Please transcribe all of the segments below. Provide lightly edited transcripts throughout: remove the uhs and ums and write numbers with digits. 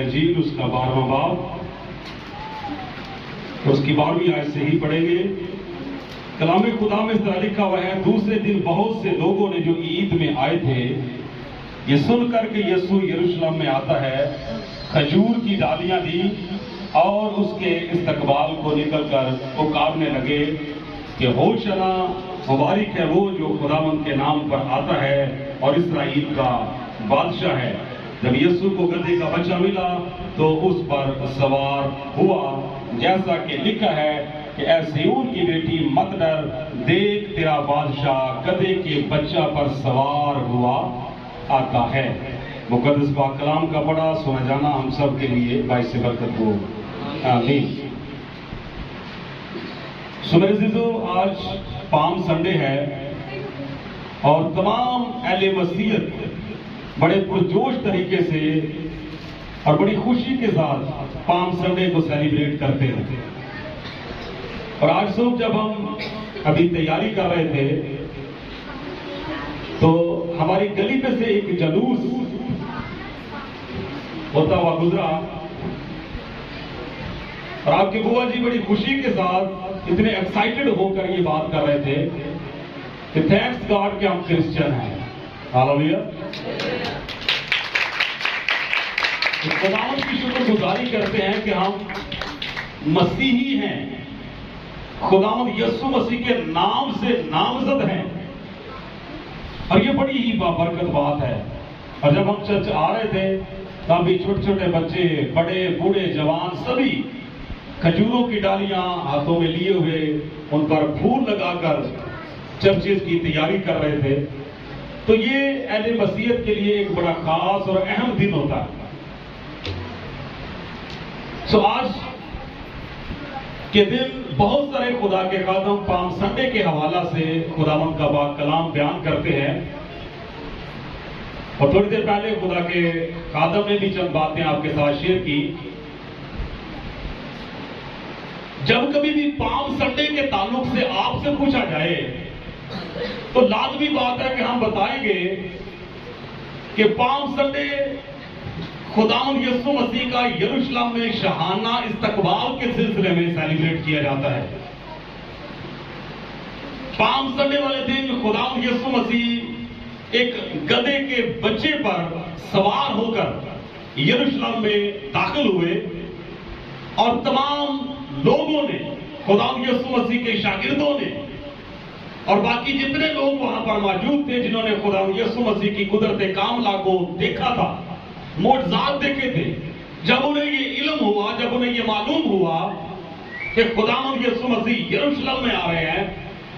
انجیل اس کا 12واں باب اس کی 12ویں آیت سے ہی پڑھیں گے۔ کلام خدا میں اس طرح لکھا ہوا ہے، دوسرے دن بہت سے لوگوں نے جو عید میں آئے تھے یہ سن کر کہ یسوع یروشلم میں آتا ہے، کھجور کی ڈالیاں دی اور اس کے استقبال کو نکل کر پکارنے لگے کہ ہوشنا، مبارک ہے وہ جو خداوند کے نام پر آتا ہے اور اسرائیل کا بادشاہ ہے۔ جب یسوع کو گدھے کا بچہ ملا تو اس پر سوار ہوا، جیسا کہ لکھا ہے کہ اے سیون کی بیٹی مت ڈر، دیکھ تیرا بادشاہ گدھے کے بچہ پر سوار ہوا آتا ہے۔ مقدس پاک کلام کا پڑھا سنا جانا ہم سب کے لیے باعث برکت ہو، آمین۔ میرے عزیزو، آج پام سنڈے ہے اور تمام اہل مسیحیت بڑے پرجوش طریقے سے اور بڑی خوشی کے ساتھ پام سنڈے کو سیلیبریٹ کرتے ہیں۔ اور آج صبح جب ہم ابھی تیاری کر رہے تھے تو ہماری گلی پہ سے ایک جلوس ہوتا ہوا گزرا اور آپ کے بوا جی بڑی خوشی کے ساتھ اتنے ایکسائٹڈ ہو کر یہ بات کر رہے تھے کہ تھینکس گاڈ کہ ہم کرسچن ہیں۔ ہاللیلویا۔ خداوند کی شکر گزاری کرتے ہیں کہ ہم مسیحی ہیں، خداوند یسوع مسیح کے نام سے نامزد ہیں، اور یہ بڑی ہی بابرکت بات ہے۔ اور جب ہم چرچ آ رہے تھے تب بھی چھوٹے چھوٹے بچے، بڑے بوڑھے جوان سبھی کھجوروں کی ڈالیاں ہاتھوں میں لیے ہوئے ان پر پھول لگا کر چرچز کی تیاری کر رہے تھے۔ تو یہ اہل مسیحیت کے لیے ایک بڑا خاص اور اہم دن ہوتا ہے۔ آج کے دن بہت سارے خدا کے خادم پام سنڈے کے حوالہ سے خداوند کا پاک کلام بیان کرتے ہیں، اور تھوڑی دیر پہلے خدا کے خادم نے بھی چند باتیں آپ کے ساتھ شیئر کی۔ جب کبھی بھی پام سنڈے کے تعلق سے آپ سے پوچھا جائے تو لازمی بات ہے کہ ہم بتائیں گے کہ پام سنڈے خداوند یسوع مسیح کا یروشلم میں شاہانہ استقبال کے سلسلے میں سیلیبریٹ کیا جاتا ہے۔ پام سنڈے والے دن خداوند یسوع مسیح ایک گدھے کے بچے پر سوار ہو کر یروشلم میں داخل ہوئے، اور تمام لوگوں نے، خداوند یسوع مسیح کے شاگردوں نے اور باقی جتنے لوگ وہاں پر موجود تھے جنہوں نے خداوند یسوع مسیح کی قدرت کاملہ کو دیکھا تھا، معجزات دیکھے تھے، جب انہیں یہ علم ہوا، جب انہیں یہ معلوم ہوا کہ خداوند یسوع مسیح یروشلم میں آ رہے ہیں،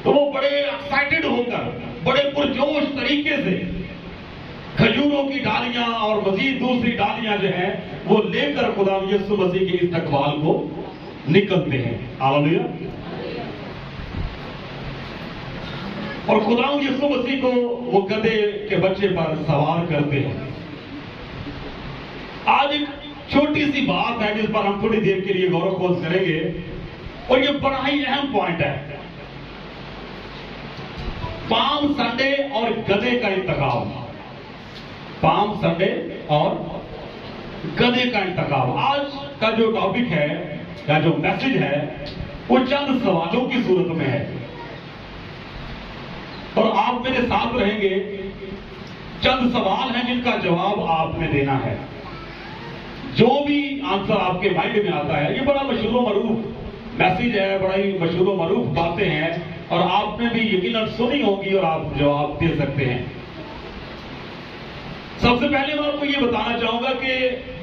تو وہ بڑے ایکسائٹڈ ہو کر بڑے پرجوش طریقے سے کھجوروں کی ڈالیاں اور مزید دوسری ڈالیاں جو ہیں وہ لے کر خداوند یسوع مسیح کے استقبال کو نکلتے ہیں۔ ہاللیلویا۔ اور خداوند یسوع مسیح کو وہ گدھے کے بچے پر سوار کرتے ہیں۔ آج ایک چھوٹی سی بات ہے جس پر ہم تھوڑی دیر کے لیے غور و خوض کریں گے، اور یہ بڑا ہی اہم پوائنٹ ہے۔ پام سنڈے اور گدھے کا انتخاب۔ پام سنڈے اور گدھے کا انتخاب۔ آج کا جو ٹاپک ہے یا جو میسج ہے وہ چند سوالوں کی صورت میں ہے، اور آپ میرے ساتھ رہیں گے۔ چند سوال ہیں جن کا جواب آپ نے دینا ہے۔ جو بھی آنسر آپ کے مائنڈ میں آتا ہے، یہ بڑا مشہور و معروف میسج ہے، بڑا ہی مشہور و معروف باتیں ہیں، اور آپ نے بھی یقیناً سنی ہوگی اور آپ جواب دے سکتے ہیں۔ سب سے پہلے میں آپ کو یہ بتانا چاہوں گا کہ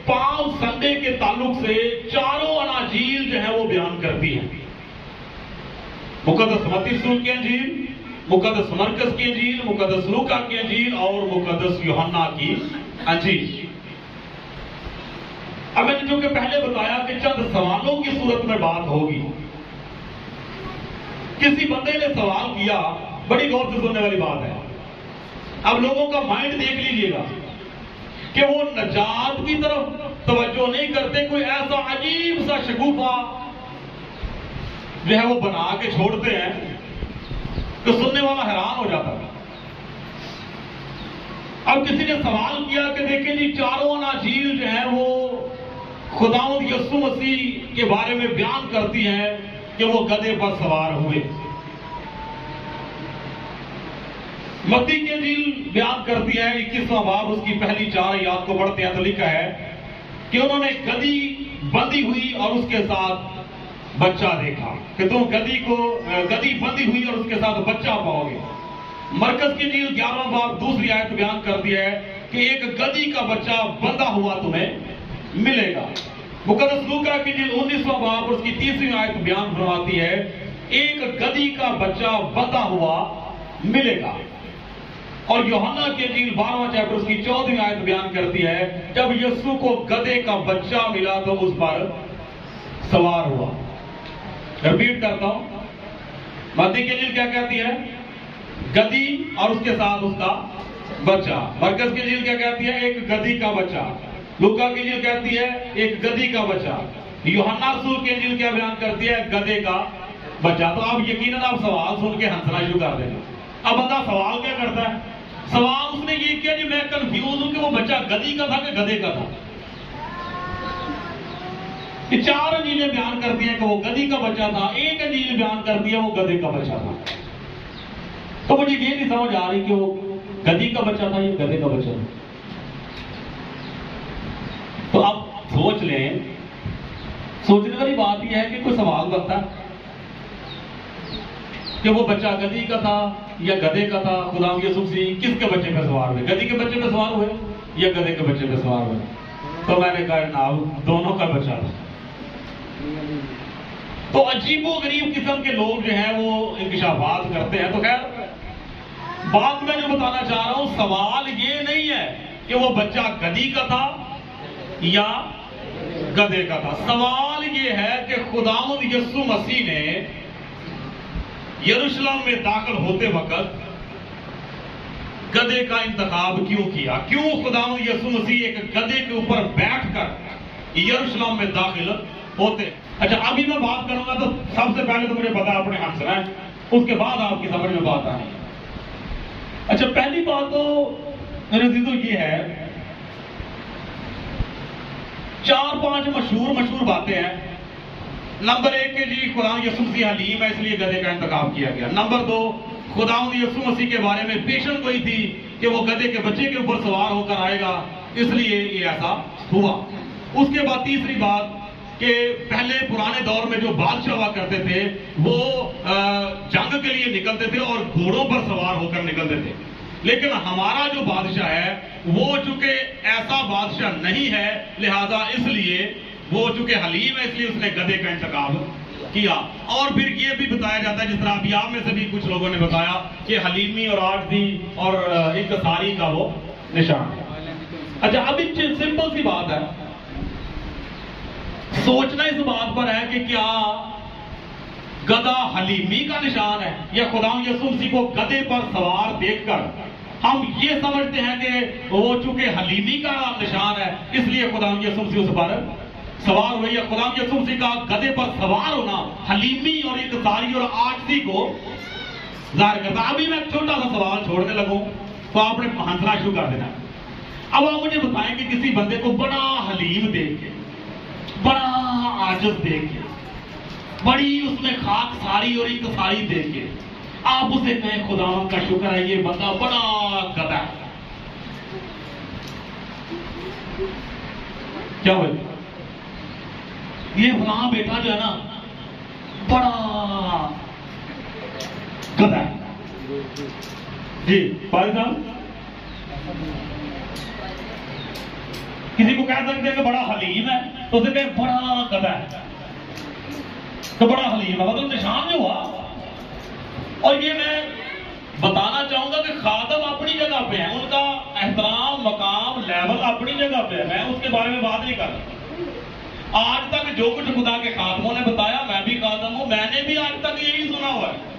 پام سنڈے کے تعلق سے چاروں اناجیل جو ہیں وہ بیان کرتی ہیں۔ مقدس متی رسول کی انجیل، مقدس مرکز کی انجیل، مقدس لوکا کی انجیل اور مقدس یوحنا کی انجیل۔ اب میں نے جو کہ پہلے بتایا کہ چند سوالوں کی صورت میں بات ہوگی۔ کسی بندے نے سوال کیا، بڑی غور سے سننے والی بات ہے، اب لوگوں کا مائنڈ دیکھ لیجئے گا کہ وہ نجات کی طرف توجہ نہیں کرتے، کوئی ایسا عجیب سا شگوفہ جو ہے وہ بنا کے چھوڑتے ہیں تو سننے والا حیران ہو جاتا ہے۔ اب کسی نے سوال کیا کہ دیکھیں جی چاروں اناجیل جو ہیں وہ खुदावंद यीशु मसीह के बारे में बयान करती हैं कि वो गधे पर सवार हुए। मत्ती की इंजील बयान करती है 21वां बाब उसकी पहली 4 आयत को पढ़ते हैं तो लिखा है कि उन्होंने गधी बंधी हुई और उसके साथ बच्चा देखा, कि तुम गधी बंधी हुई और उसके साथ बच्चा पाओगे। मरकज की इंजील 11वां बाब दूसरी आयत बयान करती है कि एक गधी का बच्चा बंधा हुआ तुम्हें मिलेगा। मुकद्दस लूका की इंजील 19वां बाब उसकी 3री आयत बयान फरमाती है एक गधी का बच्चा बंधा हुआ मिलेगा। और यूहन्ना की इंजील 12वां चैप्टर उसकी 14वीं आयत बयान करती है जब यीशु को गधे का बच्चा मिला तो उस पर सवार हुआ। रिपीट करता हूं, मत्ती की इंजील क्या कहती है? गधी और उसके साथ उसका बच्चा। मरकज की इंजील क्या कहती है? एक गधी का बच्चा। लूका की इंजील कहती है एक गधी का बच्चा। यूहन्ना रसूल की इंजील क्या बयान करती है? गधे का बच्चा। तो आप यकीनन आप सवाल सुन के हंसना शुरू कर देंगे। अब बंदा सवाल क्या करता है? सवाल उसने ये किया जी मैं कंफ्यूज हूं कि वो बच्चा गधी का था कि गधे का था। कि 4 इंजीलें बयान करती हैं कि वो गधी का बच्चा था, एक इंजील बयान करती है वो गधे का बच्चा था। तो मुझे ये नहीं समझ आ रही कि वो गधी का बच्चा था या गधे का बच्चा था। तो आप सोच लें, सोचने वाली बात यह है कि कोई सवाल बनता है कि वो बच्चा गधी का था या गधे का था। खुदाम यीशु मसीह किसके बच्चे पे सवार हुए? गधी के बच्चे पे सवार हुए या गधे के बच्चे पे सवार हुए? तो मैंने कहा ना दोनों का बच्चा था। तो अजीबो गरीब किस्म के लोग जो हैं वो इंकशाफात करते हैं। तो खैर बात मैं जो बताना चाह रहा हूं, सवाल ये नहीं है कि वो बच्चा गधी का था या गधे का था। सवाल ये है कि खुदावंद यीशु मसीह ने यरूशलेम में दाखिल होते वक्त गधे का इंतखाब क्यों किया? क्यों खुदावंद यीशु मसीह एक गधे के ऊपर बैठकर यरूशलेम में दाखिल होते? अच्छा, अभी मैं बात करूंगा तो सबसे पहले तो मुझे पता है अपने हंसना है, उसके बाद आपकी समझ में बात आनी। अच्छा, पहली बात तो मेरे अजीजों ये है, 4-5 मशहूर बातें हैं। नंबर 1 के जी खुदावंद यीशु मसीह हलीम है इसलिए गधे का इंतखाब किया गया। नंबर 2 खुदावंद यीशु मसीह के बारे में पेशन कोई थी कि वो गधे के बच्चे के ऊपर सवार होकर आएगा, इसलिए ये ऐसा हुआ। उसके बाद तीसरी बात कि पहले पुराने दौर में जो बादशाह हुआ करते थे वो जंग के लिए निकलते थे और घोड़ों पर सवार होकर निकलते थे। लेकिन हमारा जो बादशाह है वो चूंकि ऐसा बादशाह नहीं है, लिहाजा इसलिए वो चूंकि हलीम है इसलिए उसने गधे का इंतखाब किया। और फिर ये भी बताया जाता है, जिस तरह अभी आप में से भी कुछ लोगों ने बताया कि हलीमी और आजदी और इंतसारी का वो निशान है। अच्छा, अभी सिंपल सी बात है, सोचना इस बात पर है कि क्या गधा हलीमी का निशान है या खुदावंद यीशु मसीह को गधे पर सवार देखकर हम ये समझते हैं कि वो चूंकि हलीमी का निशान है इसलिए खुदावंद यीशु मसीह उस पर सवार हुए, या खुदावंद यीशु मसीह का गधे पर सवार होना हलीमी और इंतसारी और आजदी को जाहिर करता। अभी मैं छोटा सा सवाल छोड़ने लगूं तो आपने हंसना शुरू कर देना। अब आप मुझे बताएं कि किसी बंदे को बड़ा हलीम देख के, बड़ा आजिज़ देख के, बड़ी उसमें खाक सारी और इंतसारी देख के आप उसे कहें खुदावंद का शुक्र है ये बंदा बड़ा गधा है, क्या बोले? ये फलां बेटा जो है ना बड़ा गधा है। जी भाई साहब, किसी को कह सकते हैं कि बड़ा हलीम है तो उसे कहें बड़ा गधा है, तो बड़ा हलीम है मतलब निशान जो हुआ। और ये मैं बताना चाहूंगा कि खादम अपनी जगह पे है, उनका एहतराम मकाम लेवल अपनी जगह पे है, मैं उसके बारे में बात नहीं कर रहा। आज तक जो कुछ खुदा के खादमों ने बताया, मैं भी खादम हूं, मैंने भी आज तक यही सुना हुआ है।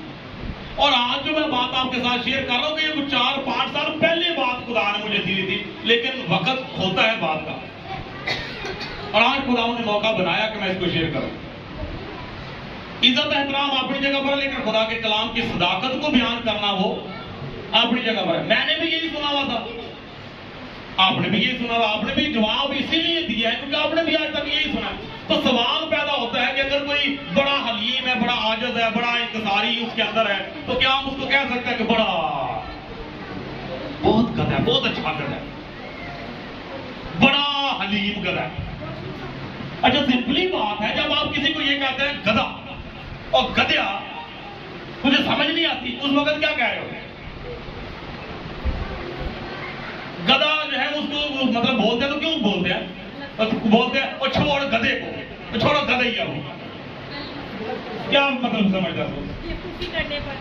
और आज जो मैं बात आपके साथ शेयर कर रहा हूं कि ये कुछ 4-5 साल पहले बात खुदा ने मुझे दी थी, लेकिन वक्त होता है बात का, और आज खुदा ने मौका बनाया कि मैं इसको शेयर करूं। इज्जत एहतराम अपनी जगह पर है, लेकिन खुदा के कलाम की सदाकत को बयान करना वो अपनी जगह पर है। मैंने भी यही सुना हुआ था आपने भी यही सुना, आपने भी जवाब इसीलिए दिया है क्योंकि आपने भी आज तक यही सुना है। तो सवाल पैदा होता है कि अगर कोई बड़ा हलीम है, बड़ा आजिज़ है, बड़ा इंतज़ारी उसके अंदर है, तो क्या हम उसको कह सकते हैं कि बड़ा बहुत गधा है, बहुत अच्छा गधा है, बड़ा हलीम गधा है? अच्छा, सिंपली बात है, जब आप किसी को ये कहते हैं गधा और गधा मुझे समझ नहीं आती, उस वक्त क्या कह रहे हो? गधा जो है उसको मतलब बोलते हैं तो क्यों बोलते हैं? बोलते हैं और छोड़ गधे को, छोड़ो गधैया को, क्या मतलब समझता है? बेवकूफी करने पर,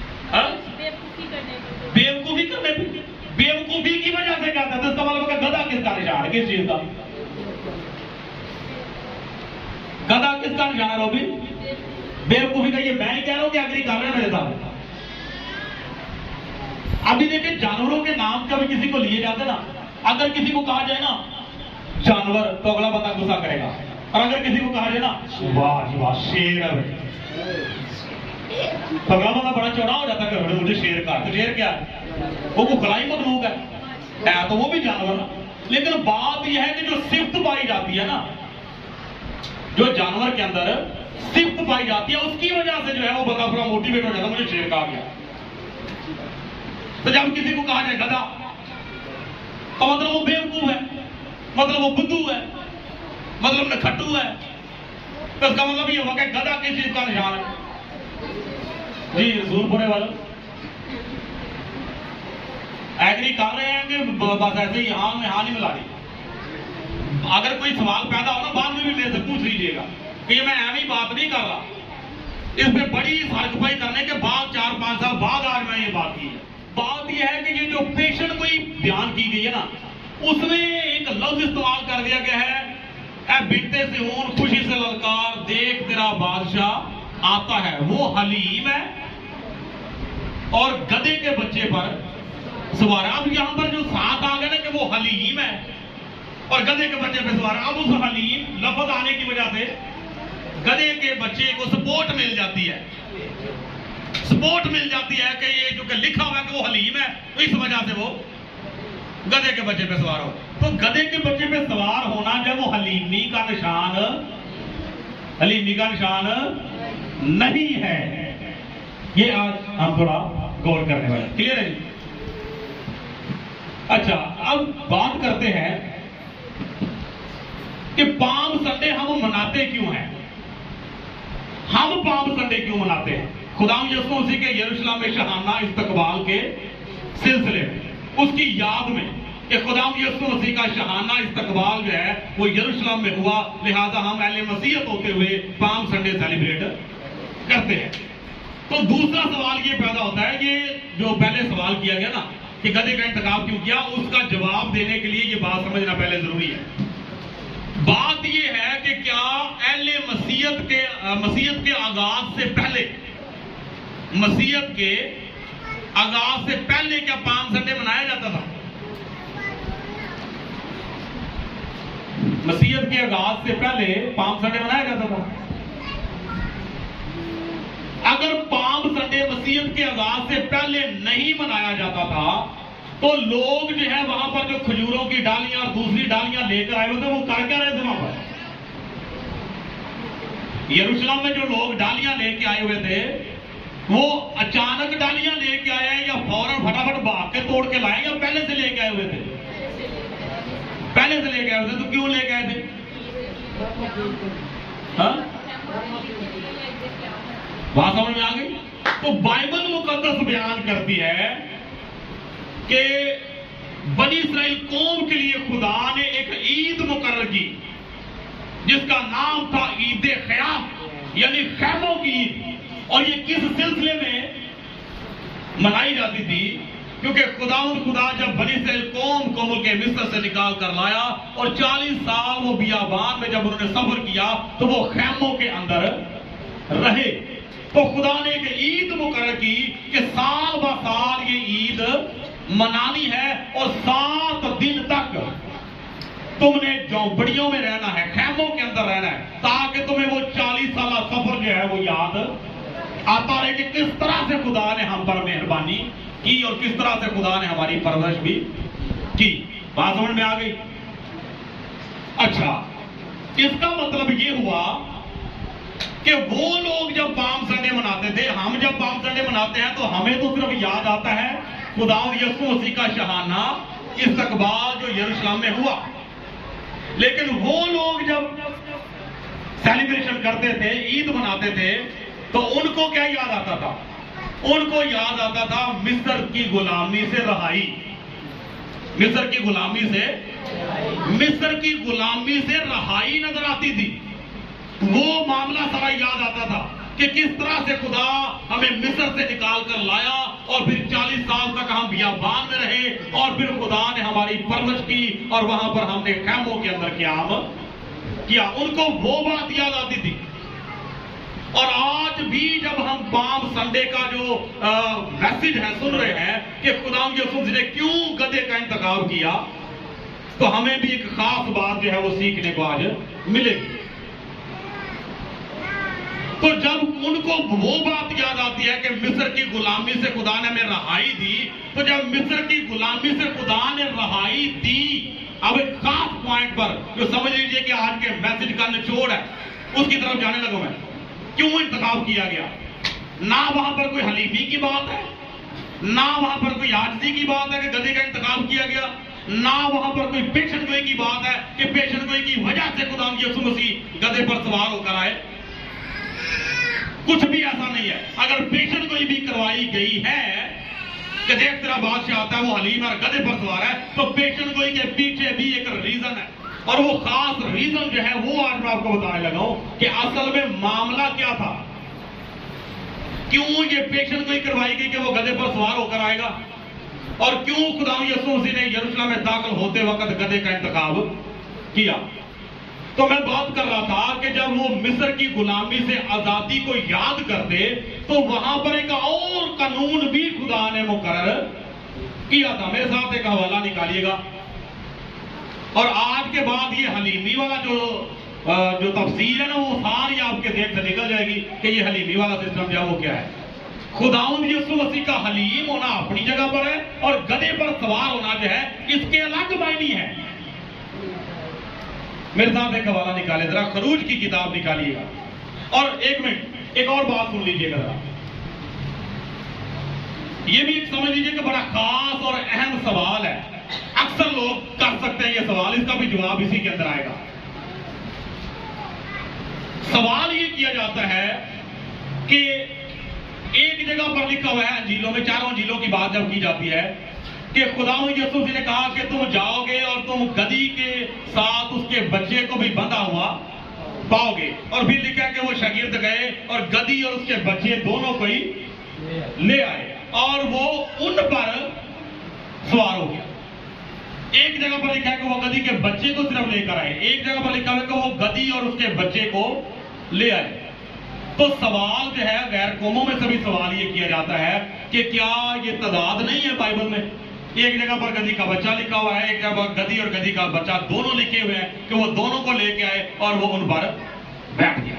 बेवकूफी करने पर, बेवकूफी की वजह से कहता है। इसका मतलब है गधा किसका निशान है? किस चीज का गधा किसका निशान है? रोबी, बेवकूफी का। ये मैं ही कह रहा हूं कि अग्री कर रहे हैं मेरे साथ? अभी देखिए, जानवरों के नाम कभी किसी को लिए जाते ना, अगर किसी को कहा जाए ना जानवर तो अगला बंदा गुस्सा करेगा, और अगर किसी को कहा जाए ना वाह जी वाह शेर है, तो अगला बंदा बड़ा चौड़ा हो जाता है, मुझे शेर का। तो शेर क्या है? वो खिलाई मखलूक है तो वो भी जानवर ना। लेकिन बात यह है कि जो सिफ्त पाई जाती है ना, जो जानवर के अंदर सिफ्त पाई जाती है, उसकी वजह से जो है वो बंदा थोड़ा मोटिवेट हो जाता है, मुझे शेर कहा गया। तो जब किसी को कहा जाए गधा तो मतलब वो बेवकूफ है, मतलब वो बुद्धू है, मतलब नखट्टू है। तो इसका मतलब ये होगा कि गधा किस चीज का निशान है? जी रसूलपुरे वाले एग्री कर रहे हैं कि बस ऐसे ही हाँ में हाँ नहीं मिला रही। अगर कोई सवाल पैदा हो ना, बाद में भी मेरे से पूछ लीजिएगा कि मैं ऐसी बात नहीं कर रहा, इसमें बड़ी सारगुफाई करने के बाद 4-5 साल बाद आज मैं ये बात की है। बात यह है कि ये जो पेशेंट कोई बयान की गई है ना, उसमें एक लफ्ज इस्तेमाल कर दिया गया है, ए बिनते सिहोर खुशी से ललकार देख तेरा बादशाह आता है। वो हलीम है और गधे के बच्चे पर सवार है। अब यहां पर जो साथ आ गया ना कि वो हलीम है और गधे के बच्चे पे सवार है, अब उस हलीम लफ्ज आने की वजह से गधे के बच्चे को सपोर्ट मिल जाती है, सपोर्ट मिल जाती है कि ये जो कि लिखा हुआ है कि वो हलीम है, तो इस वजह से वो गधे के बच्चे पे सवार हो। तो गधे के बच्चे पे सवार होना जब वो हलीमी का निशान, हलीमी का निशान नहीं है। ये आज हम थोड़ा गौर करने वाले। क्लियर है? अच्छा, अब बात करते हैं कि पाम संडे हम मनाते क्यों हैं? हम पाम संडे क्यों मनाते हैं? खुदाम यीशु मसीह के यरूशलेम में शहाना इस्तकबाल के सिलसिले में, उसकी याद में कि खुदाम यीशु मसीह का शहाना इस्तकबाल जो है वो यरूशलेम में हुआ, लिहाजा हम अहले मसीहत होते हुए पाम संडे सेलिब्रेट करते हैं। तो दूसरा सवाल ये पैदा होता है, ये जो पहले सवाल किया गया ना कि गधे का इंतखाब क्यों किया, उसका जवाब देने के लिए ये बात समझना पहले जरूरी है। बात ये है कि क्या अहले मसीहत के आगाज से पहले, मसीहत के आगाज से पहले क्या पाम संडे मनाया जाता था? मसीहत के आगाज से पहले पाम संडे मनाया जाता था। अगर पाम संडे मसीहत के आगाज से पहले नहीं मनाया जाता था तो लोग जो है वहां पर जो खजूरों की डालियां और दूसरी डालियां लेकर आए हुए थे, वो कर क्या रहे थे वहां पर? यरूशलेम में जो लोग डालियां लेके आए हुए थे, वो अचानक डालियां लेके आए हैं या फौरन फटाफट भाग के तोड़ के लाए, या पहले से लेके आए हुए थे? पहले से लेके आए हुए थे। तो क्यों लेके आए थे? बात समझ में आ गई? तो बाइबल मुकद्दस बयान करती है कि बनी इस्राएल कौम के लिए खुदा ने एक ईद मुकर्रर की जिसका नाम था ईद ख़याम, यानी खैमों की ईद। और ये किस सिलसिले में मनाई जाती थी? क्योंकि खुदा जब बनी इस्राएल कौम को मुल्क मिस्र से निकाल कर लाया और 40 साल वो बियाबान में जब उन्होंने सफर किया तो वो खैमों के अंदर रहे। तो खुदा ने एक ईद मुकर्रर की कि साल ब साल ये ईद मनानी है और 7 दिन तक तुमने झोंपड़ियों में रहना है, खैमों के अंदर रहना है, ताकि तुम्हें वो 40 साल सफर जो है वो याद आता रहे कि किस तरह से खुदा ने हम पर मेहरबानी की और किस तरह से खुदा ने हमारी परवरिश भी की। बात समझ में आ गई? अच्छा, इसका मतलब ये हुआ कि वो लोग जब पाम संडे मनाते थे, हम जब पाम संडे मनाते हैं तो हमें तो सिर्फ याद आता है खुदावंद यीशु मसीह का शहाना इस्तकबाल जो यरूशलेम में हुआ। लेकिन वो लोग जब सेलिब्रेशन करते थे, ईद मनाते थे, तो उनको क्या याद आता था? उनको याद आता था मिस्र की गुलामी से रहाई। मिस्र की गुलामी से रहाई नजर आती थी। वो मामला सारा याद आता था कि किस तरह से खुदा हमें मिस्र से निकाल कर लाया और फिर 40 साल तक हम बियाबान में रहे और फिर खुदा ने हमारी परवरिश की और वहां पर हमने खैमों के अंदर क़याम किया। उनको वो बात याद आती थी। और आज भी जब हम पाम संडे का जो मैसेज है सुन रहे हैं कि खुदावंद यीशु मसीह ने क्यों गधे का इंतखाब किया, तो हमें भी एक खास बात जो है वो सीखने को आज मिलेगी। तो जब उनको वो बात याद आती है कि मिस्र की गुलामी से खुदा ने हमें रहाई दी, तो जब मिस्र की गुलामी से खुदा ने रहाई दी, अब एक खास पॉइंट पर जो समझ लीजिए कि आज के मैसेज का निचोड़ है, उसकी तरफ जाने लगूं मैं। क्यों इंतखाब किया गया? ना वहां पर कोई हलीमी की बात है, ना वहां पर कोई आजिज़ी की बात है कि गधे का इंतखाब किया गया, ना वहां पर कोई पेशन गोई की बात है कि पेशन गोई की वजह से खुदावंद यीशु मसीह गधे पर सवार होकर आए। कुछ भी ऐसा नहीं है। अगर पेशन गोई भी करवाई गई है कि देख तेरा बादशाह आता है, वो हलीम और गधे पर सवार है, तो पेशन गोई के पीछे भी एक रीजन है। और वो खास रीजन जो है वो आज मैं आपको बताने लगा हूं कि असल में मामला क्या था, क्यों ये पेशन गोई करवाई गई कि वो गधे पर सवार होकर आएगा, और क्यों खुदावंद यीशु मसीह ने यरूशलेम में दाखिल होते वक्त गधे का इंतखाब किया। तो मैं बात कर रहा था कि जब वो मिस्र की गुलामी से आजादी को याद करते तो वहां पर एक और कानून भी खुदा ने मुकर्रर किया था। मेरे साथ एक हवाला निकालिएगा। और आज के बाद ये हलीमी वाला जो तफसीर है ना, वो सारी आपके जेब से निकल जाएगी कि ये हलीमी वाला सिस्टम जो है वो क्या है। खुदावंद यीशु मसीह का हलीम होना अपनी जगह पर है और गधे पर सवार होना जो है इसके अलग मायने है। मेरे साथ एक हवाला निकाले, जरा खरूज की किताब निकालिएगा। और एक मिनट, एक और बात सुन लीजिएगा जरा। ये भी एक समझ लीजिए कि बड़ा खास और अहम सवाल है। अक्सर लोग कर सकते हैं ये सवाल, इसका भी जवाब इसी के अंदर आएगा। सवाल ये किया जाता है कि एक जगह पर लिखा हुआ है अंजीलों में, चारों अंजीलों की बात जब की जाती है कि खुदावंद यीशु मसीह ने कहा कि तुम जाओगे और तुम गधी के साथ उसके बच्चे को भी बंधा हुआ पाओगे। और फिर लिखा कि वो शागिर्द गए और गधी और उसके बच्चे दोनों को ही ले आए और वो उन पर सवार हो गया। एक जगह पर लिखा है कि वो गधी के बच्चे को सिर्फ लेकर आए, एक जगह पर लिखा है कि वो गधी और उसके बच्चे को ले आए। तो सवाल जो है गैर कौमों में सभी सवाल ये किया जाता है कि क्या ये तजाद नहीं है बाइबल में? एक जगह पर गधी का बच्चा लिखा हुआ है, एक जगह पर गधी और गधी का बच्चा दोनों लिखे हुए हैं कि वो दोनों को लेके आए और वो उन पर बैठ गया।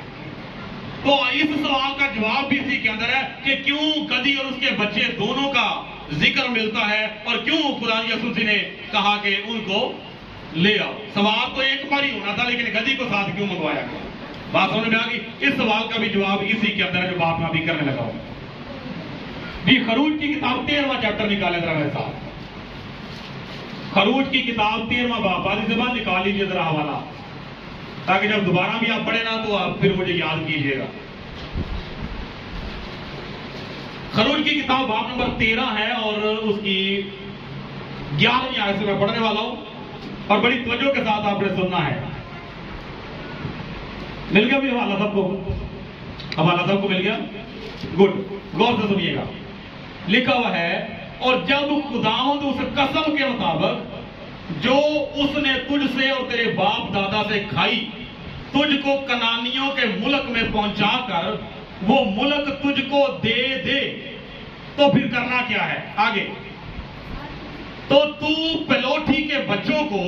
तो इस सवाल का जवाब भी इसी के अंदर है कि क्यों गधी और उसके बच्चे दोनों का जिक्र मिलता है और क्यों खुदावंद यीशु मसीह ने कहा कि उनको ले आओ। सवाल तो एक बार ही होना था, लेकिन गधी को साथ क्यों मंगवाया गया? बात समझ में आ गई? इस सवाल का भी जवाब इसी के अंदर है जो बात मैं अभी करने लगा हूं। जी खरूज की किताब 13वां चैप्टर निकाले जरा मेरे साथ। खरूज की किताब 13वां बाब, आधी जबान निकाल लीजिए जरा हवाला, ताकि जब दोबारा भी आप पढ़े ना तो आप फिर मुझे याद कीजिएगा। खरूज की किताब बाब नंबर 13 है और उसकी 11वीं आयत से मैं पढ़ने वाला हूं और बड़ी तवज्जो के साथ आपने सुनना है। मिल गया भी हवाला सबको? हवाला सबको मिल गया? गुड, गौर से सुनिएगा। लिखा हुआ है, और जब खुदावंद उस कसम के मुताबिक जो उसने तुझसे और तेरे बाप दादा से खाई, तुझको कनानियों के मुल्क में पहुंचाकर वो मुल्क तुझको दे दे, तो फिर करना क्या है आगे? तो तू पलोठी के बच्चों को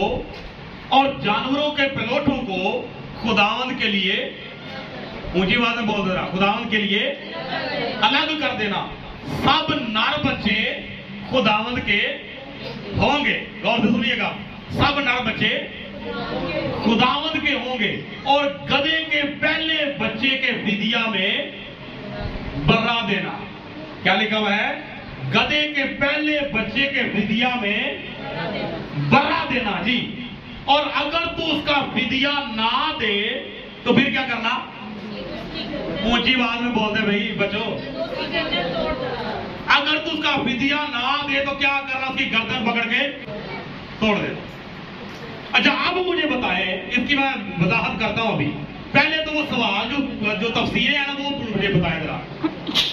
और जानवरों के पलोठों को खुदावंद के लिए, ऊंची आवाज में बोल दे रहा, खुदावंद के लिए अलग कर देना। सब नर बच्चे खुदावंद के होंगे। गौर से सुनिएगा, सब नर बच्चे खुदावंद के होंगे और गधे के पहले बच्चे के फिदिया में बर्रा देना। क्या लिखा हुआ है? गधे के पहले बच्चे के फिदिया में बर्रा देना जी। और अगर तू उसका फिदिया ना दे तो फिर क्या करना? ऊंची आवाज में बोलते भाई बच्चों, अगर तू उसका फिदिया ना दे तो क्या करना? उसकी गर्दन पकड़ के तोड़ देना। अच्छा, अब मुझे बताए, इसकी मैं वजाहत करता हूं अभी। पहले तो वो सवाल जो तफसीरें हैं ना वो मुझे बताए जरा।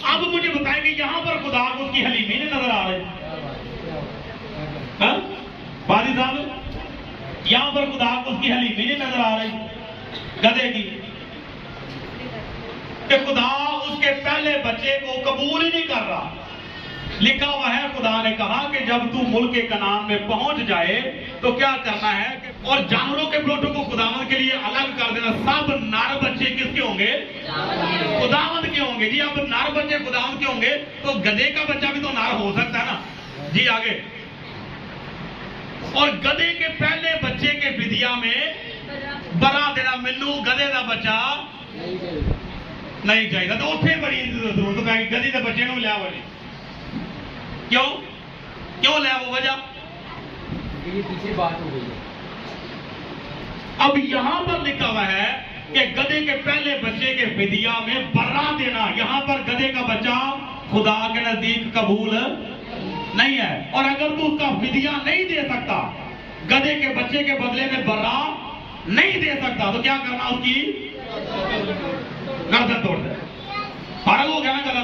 अब मुझे बताएं कि यहां पर खुदा को उसकी हलीमी ने नजर आ रहे हैं। पादी साहब, यहां पर खुदा को उसकी हलीमी ने नजर आ रही गधे की, कि खुदा उसके पहले बच्चे को कबूल ही नहीं कर रहा। लिखा हुआ है, खुदा ने कहा कि जब तू मुल्क कनान में पहुंच जाए तो क्या करना है, और जानवरों के प्लॉटों को खुदावंद के लिए अलग कर देना। सब नर बच्चे किसके होंगे? खुदावंद के होंगे जी। अब नर बच्चे खुदावंद के होंगे तो गधे का बच्चा भी तो नर हो सकता है ना जी। आगे, और गधे के पहले बच्चे के फिदिया में बरा देना। मैनू गधे का बच्चा नहीं चाहिए, तो उत्थे बड़ी जरूरत है गधे के बच्चे को लिया बड़ी। क्यों लिया? वो वजह पीछे बात हो गई है। अब यहां पर लिखा हुआ है कि गधे के पहले बच्चे के फिदिया में बर्रा देना। यहां पर गधे का बच्चा खुदा के नजदीक कबूल नहीं है। और अगर तू उसका फिदिया नहीं दे सकता, गधे के बच्चे के बदले में बर्रा नहीं दे सकता, तो क्या करना? उसकी गर्दन तोड़ दे। फर्क हो गया ना गला?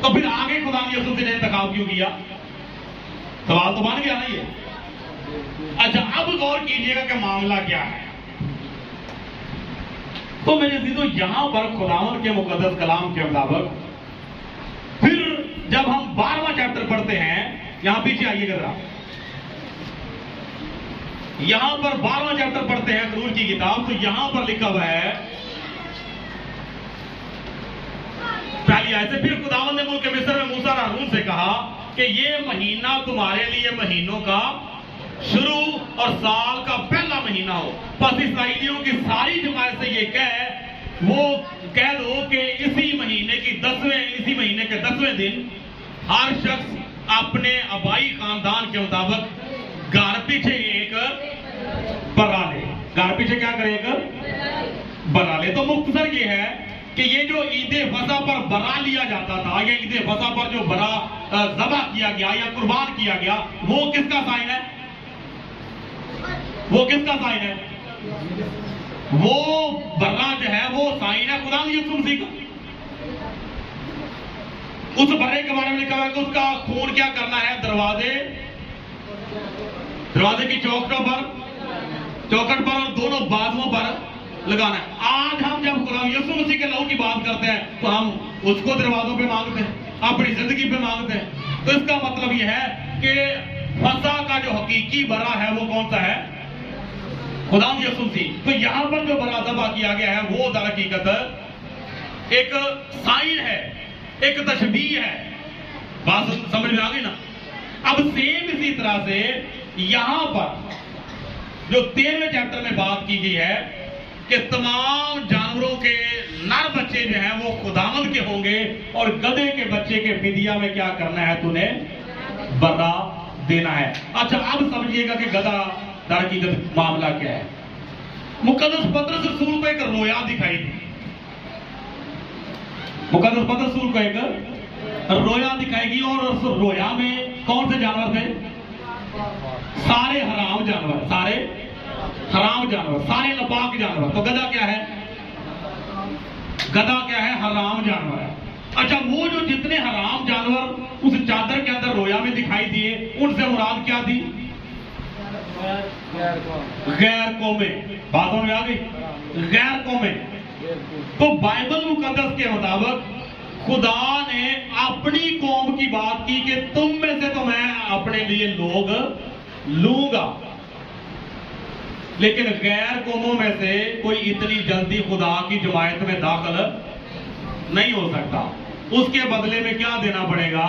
तो फिर आगे खुदा यीशु ने इंतखाब क्यों किया? सवाल तो बन गया ना ये। अच्छा, अब गौर कीजिएगा कि मामला क्या है। तो मेरे अजीजों, यहां पर खुदावंद के मुकद्दस कलाम के मुताबिक फिर जब हम 12वां चैप्टर पढ़ते हैं, यहां पीछे आइएगा जरा, यहां पर 12वां चैप्टर पढ़ते हैं खरूज की किताब, तो यहां पर लिखा हुआ है पहली आयत से, फिर खुदावंद ने मुल्क मिस्र में मूसा और हारून से कहा कि ये महीना तुम्हारे लिए महीनों का शुरू और साल का पहला महीना हो। बस इसराइलियों की सारी जमात से ये कह दो कि इसी महीने के 10वें दिन हर शख्स अपने आबाई खानदान के मुताबिक घर पीछे एक बर्रा ले। घर पीछे क्या करे? एक बर्रा ले। तो मुख्तसर ये है कि ये जो ईद फसा पर बरा लिया जाता था, या ईद फसा पर जो बरा ज़बह किया गया या कुर्बान किया गया, वो किसका साइन है? वो किसका साइन है? वो बर्रा जो है वो साइन है खुदा यीशु मसीह का। उस बर्रे के बारे में लिखा हुआ है कि उसका खून क्या करना है? दरवाजे की चौखट पर और दोनों बाजुओं पर लगाना है। आज हम जब खुदा यीशु मसीह के लहू की बात करते हैं तो हम उसको दरवाजों पे मांगते हैं, अपनी जिंदगी पे मांगते हैं। तो इसका मतलब यह है कि फसा का जो हकीकी बरा है वो कौन सा है? खुदा यीशु मसीह। तो यहां पर जो बरा ज़बह किया गया है वो दर हकीकत एक साइन है, एक तशबीह है। बात समझ में आ गई ना? अब सेम इसी तरह से यहां पर जो 13वें चैप्टर में बात की गई है कि तमाम जानवरों के नर बच्चे जो हैं वो खुदावंद के होंगे, और गधे के बच्चे के फिदिया में क्या करना है? तूने बर्रा देना है। अच्छा, अब समझिएगा कि गधा दर की मामला क्या है। मुकद्दस पतरस रसूल को एक रोया दिखाई दी। मुकद्दस पतरस रसूल को एक रोया दिखाई दी, और उस रोया में कौन से जानवर थे? सारे हराम जानवर, सारे नापाक जानवर। तो गधा क्या है? हराम जानवर है। अच्छा, वो जो जितने हराम जानवर उस चादर के अंदर रोया में दिखाई दिए, उनसे मुराद क्या थी? गैर कौमें। बातों में आ गई? गैर कौमें। तो बाइबल मुकद्दस के मुताबिक खुदा ने अपनी कौम की बात की कि तुम में से तो मैं अपने लिए लोग लूंगा, लेकिन गैर कौमों में से कोई इतनी जल्दी खुदा की जमायत में दाखिल नहीं हो सकता। उसके बदले में क्या देना पड़ेगा?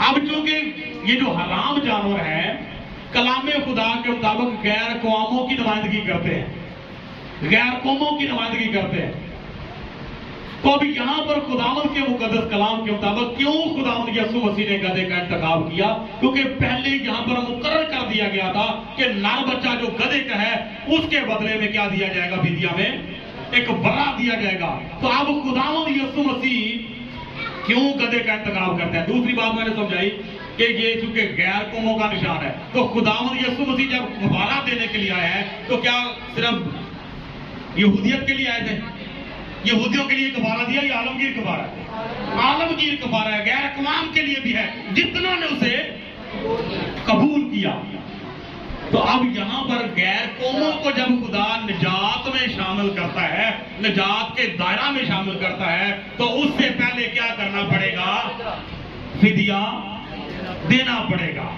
अब चूंकि یہ جو حرام جانور ہیں کلام خدا کے مطابق غیر قوموں کی نمائندگی کرتے ہیں، غیر قوموں کی نمائندگی کرتے ہیں. تو اب یہاں پر خداوند کے مقدس کلام کے مطابق کیوں خداوند یسوع مسیح نے گدھے کا انتخاب کیا؟ کیونکہ پہلے یہاں پر مقرر کر دیا گیا تھا کہ نر بچہ جو گدھے کا ہے اس کے بدلے میں کیا دیا جائے گا؟ فدیہ میں ایک برا دیا جائے گا. تو اب خداوند یسوع مسیح کیوں گدھے کا انتخاب کرتے ہیں؟ دوسری بات میں نے سمجھائی کہ یہ چونکہ غیر قوموں کا نشان ہے، تو خداوند یسوع مسیح جب کفارہ دینے کے لیے آئے ہیں تو کیا صرف یہودیت کے لیے آئے تھے؟ یہودیوں کے لیے کفارہ دیا یا عالمگیر کفارہ؟ عالمگیر کفارہ ہے، غیر اقوام کے لیے بھی ہے جتنوں نے اسے قبول کیا. تو اب یہاں پر غیر قوموں کو جب خدا نجات میں شامل کرتا ہے، نجات کے دائرہ میں شامل کرتا ہے، تو اس سے پہلے کیا کرنا پڑے گا؟ فدیہ دینا پڑے گا.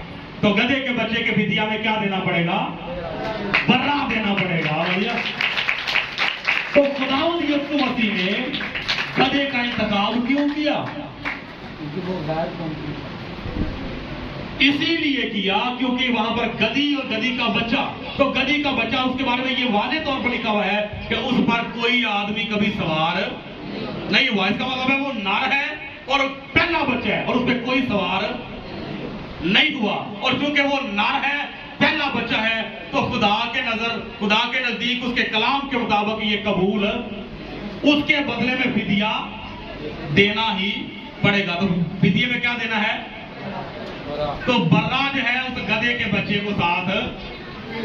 تو گدھے کے بچے کے فدیہ میں کیا دینا پڑے گا؟ برا دینا پڑے گا. تو خداوند یسوع مسیح نے گدھے کا انتخاب کیوں کیا؟ اسی لیے کیا کیونکہ وہاں پر گدھی اور گدھی کا بچہ، تو گدھی کا بچہ اس کے بارے میں یہ واضح طور پر لکھا ہوا ہے کہ اس پر کوئی آدمی کبھی سوار نہیں ہوا. اس کا مطلب ہے وہ نر ہے اور پہلا بچہ ہے اور اس پہ کوئی سوار نہیں ہوا. اور چونکہ وہ نر ہے، پہلا بچہ ہے، تو خدا کے نزدیک اس کے کلام کے مطابق یہ قبول، اس کے بدلے میں فدیہ دینا ہی پڑے گا. تو فدیے میں کیا دینا ہے؟ تو برا جو ہے اس گدھے کے بچے کو ساتھ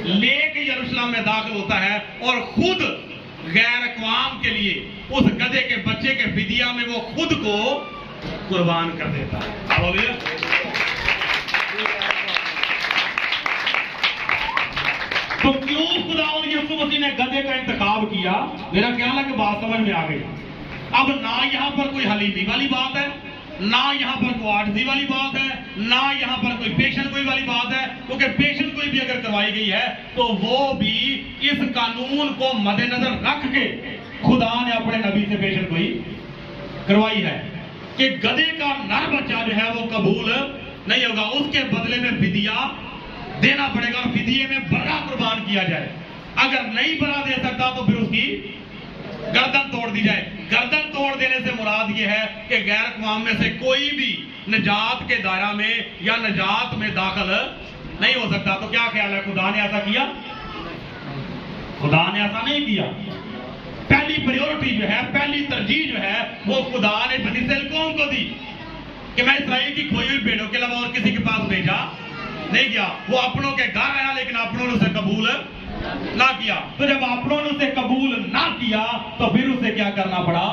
لے کے یروشلم میں داخل ہوتا ہے اور خود غیر اقوام کے لیے اس گدھے کے بچے کے فدیہ میں وہ خود کو قربان کر دیتا ہے. تو کیوں خداوند یسوع مسیح نے گدھے کا انتخاب کیا؟ میرا خیال ہے کہ بات سمجھ میں آ گئی. اب نہ یہاں پر کوئی حلیمی والی بات ہے، نہ یہاں پر کوئی عاجزی والی بات ہے، نہ یہاں پر کوئی پیشن گوئی والی بات ہے. کیونکہ پیشن گوئی بھی اگر کروائی گئی ہے تو وہ بھی اس قانون کو مد نظر رکھ کے خدا نے اپنے نبی سے پیشن گوئی کروائی ہے کہ گدھے کا نر بچہ جو ہے وہ قبول نہیں ہوگا، اس کے بدلے میں فدیہ دینا پڑے گا اور فدیے میں برا قربان کیا جائے. اگر نہیں برا دے سکتا تو پھر اس کی گردن توڑ دی جائے. گردن توڑ دینے سے مراد یہ ہے کہ غیر اقوام میں سے کوئی بھی نجات کے دائرہ میں یا نجات میں داخل نہیں ہو سکتا. تو کیا خیال ہے خدا نے ایسا کیا؟ خدا نے ایسا نہیں کیا. پہلی پریورٹی جو ہے، پہلی ترجیح جو ہے وہ خدا نے بنی اسرائیل قوم کو دی کہ میں اسرائیل کی کھوئی ہوئی بھیڑوں کے علاوہ اور کسی کے پاس بھیجا نہیں کیا. وہ اپنوں کے گھر آیا لیکن اپنوں نے اسے قبول نہ کیا. تو جب اپنوں نے اسے قبول نہ کیا تو پھر اسے کیا کرنا پڑا؟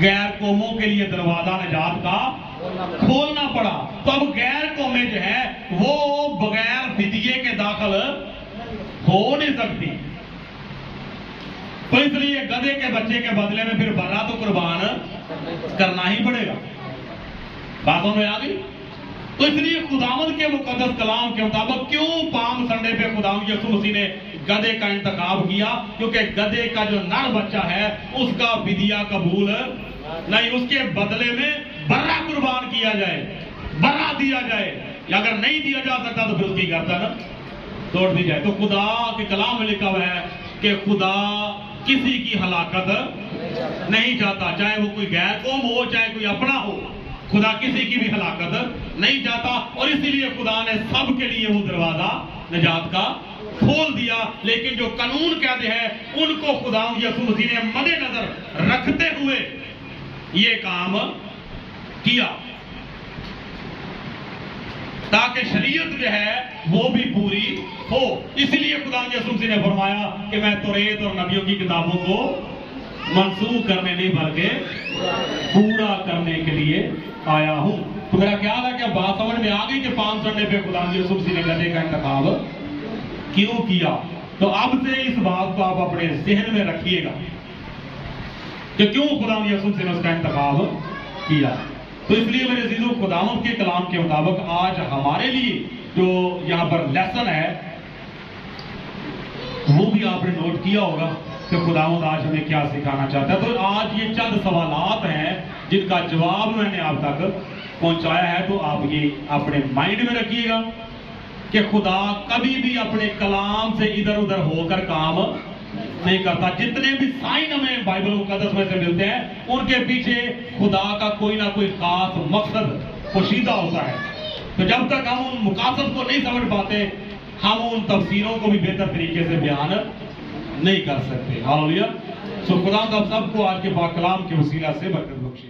غیر قوموں کے لیے دروازہ نجات کا کھولنا پڑا. تو اب غیر قومیں جو ہے وہ بغیر فدیے کے داخل ہو نہیں سکتی. تو اس لیے گدھے کے بچے کے بدلے میں پھر برا تو قربان کرنا ہی پڑے گا. باتوں میں آ گئی. تو اس لیے خداوند کے مقدس کلام کے مطابق کیوں پام سنڈے پہ خداوند یسوع مسیح نے گدھے کا انتخاب کیا؟ کیونکہ گدھے کا جو نر بچہ ہے اس کا فدیہ قبول نہیں، اس کے بدلے میں برا قربان کیا جائے، برا دیا جائے، یا اگر نہیں دیا جا سکتا تو پھر اس کی گردن توڑ دی جائے. تو خدا کے کلام میں لکھا ہوا ہے کہ خدا کسی کی ہلاکت نہیں چاہتا، چاہے وہ کوئی غیر قوم ہو چاہے کوئی اپنا ہو. خدا کسی کی بھی ہلاکت نہیں چاہتا اور اسی لیے خدا نے سب کے لیے وہ دروازہ نجات کا کھول دیا. لیکن جو قانون کہتے ہیں ان کو خدا یسوع مسیح نے مد نظر رکھتے ہوئے یہ کام کیا تاکہ شریعت جو ہے وہ بھی پوری ہو. اس لیے خدا یسوع مسیح نے فرمایا کہ میں توریت اور نبیوں کی کتابوں کو منسوخ کرنے نہیں بلکہ پورا کرنے کے لیے آیا ہوں. تو میرا خیال ہے کہ بات سمجھ میں آ گئی کہ پام سنڈے پہ خدا یسوع مسیح نے گدھے کا انتخاب کیوں کیا. تو اب سے اس بات کو آپ اپنے ذہن میں رکھیے گا کہ کیوں خدا یسوع مسیح نے اس کا انتخاب کیا. تو اس لیے میرے عزیزو خداوند کے کلام کے مطابق آج ہمارے لیے جو یہاں پر لیسن ہے وہ بھی آپ نے نوٹ کیا ہوگا کہ خداوند آج ہمیں کیا سکھانا چاہتا ہے. تو آج یہ چند سوالات ہیں جن کا جواب میں نے آپ تک پہنچایا ہے تو آپ یہ اپنے مائنڈ میں رکھیے گا کہ خدا کبھی بھی اپنے کلام سے ادھر ادھر ہو کر کام نہیں کرتا. جتنے بھی سائن ہمیں بائبل مقدس میں سے ملتے ہیں ان کے پیچھے خدا کا کوئی نہ کوئی خاص مقصد پوشیدہ ہوتا ہے. تو جب تک ہم ان مقاصد کو نہیں سمجھ پاتے ہم ان تفسیروں کو بھی بہتر طریقے سے بیان نہیں کر سکتے. ہاللیلویہ. سو خدا ہم سب کو آج کے پاک کلام کے وسیلہ سے برکت بخشے.